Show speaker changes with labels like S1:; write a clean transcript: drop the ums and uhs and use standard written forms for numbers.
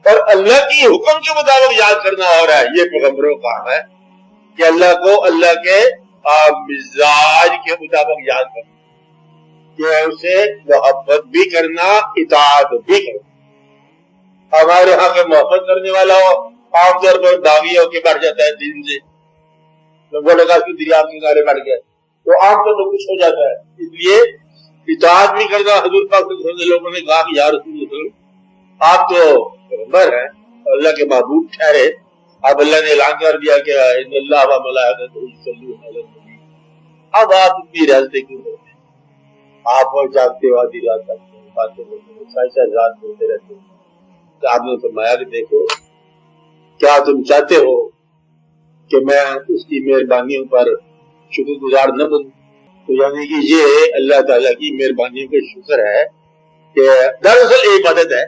S1: और अल्लाह की हुक्म के मुताबिक याद करना हो रहा है, ये पैगंबरों का काम है कि अल्लाह को अल्लाह के मिजाज के मुताबिक याद करना, कि उसे मोहब्बत भी करना, इताअत भी करना। हमारे यहाँ के मोहब्बत करने वाला हो आमतौर पर दागी होकर बैठ जाता है, दिन से लोगों ने कहा कि दरिया के किनारे बैठ गए तो आमतौर पर कुछ हो जाता है। इसलिए इताअत भी करना। हुजूर पाक सल्लल्लाहु अलैहि वसल्लम लोगों ने कहा कि या रसूल अल्लाह, आप तो पैगंबर हैं, अल्लाह के महबूब ठहरे, अब अल्लाह ने ऐलान कर दिया कि इन्नल्लाह व मलाइकतहु युसल्लूना अलन नबी, अब आप इतनी रहमतें क्यों करते हैं? आप और जागते हो, आधी रात तक बातें करते हो, सारी रात बोलते रहते हो। तो आपने फरमाया कि देखो, क्या तुम चाहते हो कि मैं उसकी मेहरबानियों पर शुक्रगुजार न बनूं? तो यानी कि ये अल्लाह ताला की मेहरबानियों का शुक्र है कि दरअसल इबादत है।